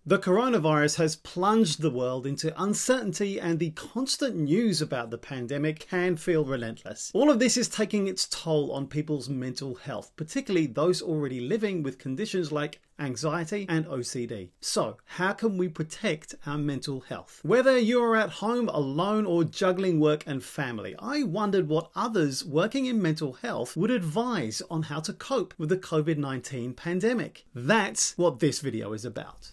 The coronavirus has plunged the world into uncertainty, and the constant news about the pandemic can feel relentless. All of this is taking its toll on people's mental health, particularly those already living with conditions like anxiety and OCD. So, how can we protect our mental health? Whether you are at home alone or juggling work and family, I wondered what others working in mental health would advise on how to cope with the COVID-19 pandemic. That's what this video is about.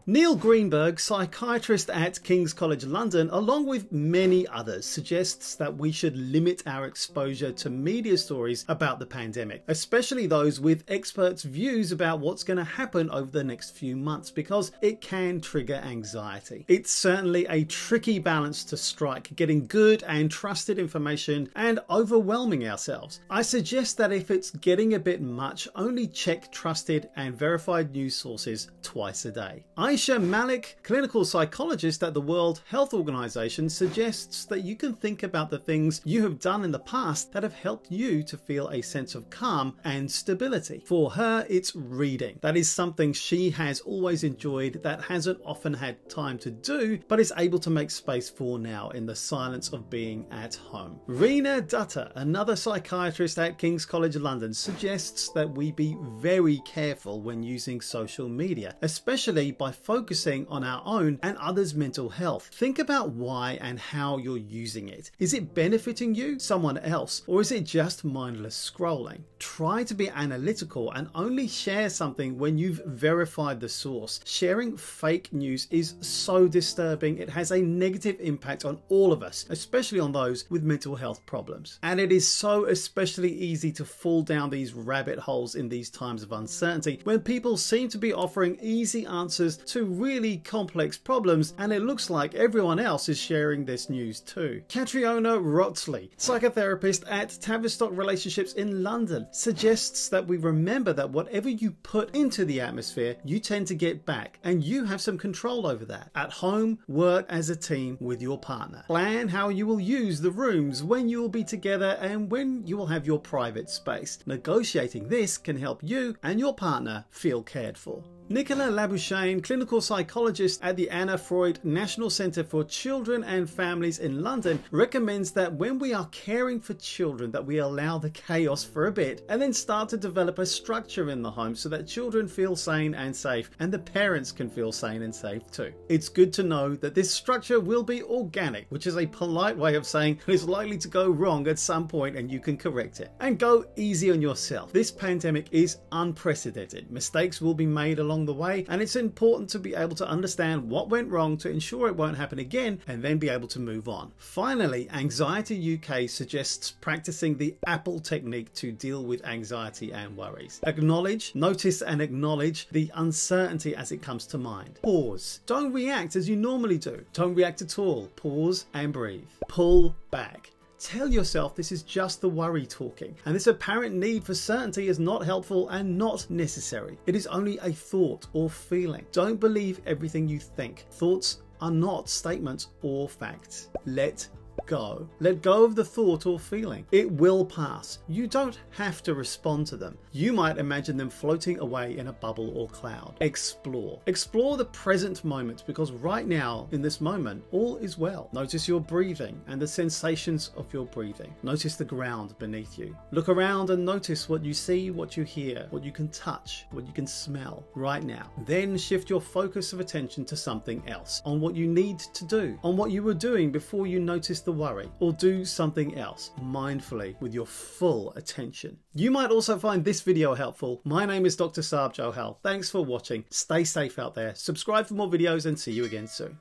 Neil Greenberg, psychiatrist at King's College London, along with many others, suggests that we should limit our exposure to media stories about the pandemic, especially those with experts' views about what's going to happen over the next few months, because it can trigger anxiety. It's certainly a tricky balance to strike, getting good and trusted information and overwhelming ourselves. I suggest that if it's getting a bit much, only check trusted and verified news sources twice a day. Aisha Malik, clinical psychologist at the World Health Organization, suggests that you can think about the things you have done in the past that have helped you to feel a sense of calm and stability. For her, it's reading. That is something she has always enjoyed, that hasn't often had time to do, but is able to make space for now in the silence of being at home. Reena Dutta, another psychiatrist at King's College London, suggests that we be very careful when using social media, especially by focusing on our own and others' mental health. Think about why and how you're using it. Is it benefiting you, someone else, or is it just mindless scrolling? Try to be analytical and only share something when you've verified the source. Sharing fake news is so disturbing. It has a negative impact on all of us, especially on those with mental health problems. And it is so especially easy to fall down these rabbit holes in these times of uncertainty, when people seem to be offering easy answers to really complex problems, and it looks like everyone else is sharing this news too. Catriona Wrotsley, psychotherapist at Tavistock Relationships in London, suggests that we remember that whatever you put into the atmosphere, you tend to get back, and you have some control over that. At home, work as a team with your partner. Plan how you will use the rooms, when you will be together, and when you will have your private space. Negotiating this can help you and your partner feel cared for. Nicola Labuschagne, clinical psychologist at the Anna Freud National Centre for Children and Families in London, recommends that when we are caring for children, that we allow the chaos for a bit and then start to develop a structure in the home so that children feel sane and safe, and the parents can feel sane and safe too. It's good to know that this structure will be organic, which is a polite way of saying it's likely to go wrong at some point and you can correct it. And go easy on yourself. This pandemic is unprecedented. Mistakes will be made along the way, and it's important to be able to understand what went wrong to ensure it won't happen again, and then be able to move on. Finally, Anxiety UK suggests practicing the Apple technique to deal with anxiety and worries. Acknowledge, notice and acknowledge the uncertainty as it comes to mind. Pause. Don't react as you normally do. Don't react at all. Pause and breathe. Pull back. Tell yourself this is just the worry talking, and this apparent need for certainty is not helpful and not necessary. It is only a thought or feeling. Don't believe everything you think. Thoughts are not statements or facts. Let go. Let go of the thought or feeling. It will pass. You don't have to respond to them. You might imagine them floating away in a bubble or cloud. Explore. Explore the present moment, because right now, in this moment, all is well. Notice your breathing and the sensations of your breathing. Notice the ground beneath you. Look around and notice what you see, what you hear, what you can touch, what you can smell right now. Then shift your focus of attention to something else, on what you need to do, on what you were doing before you noticed the worry, or do something else mindfully with your full attention. You might also find this video helpful. My name is Dr. Sarb Johal. Thanks for watching. Stay safe out there. Subscribe for more videos and see you again soon.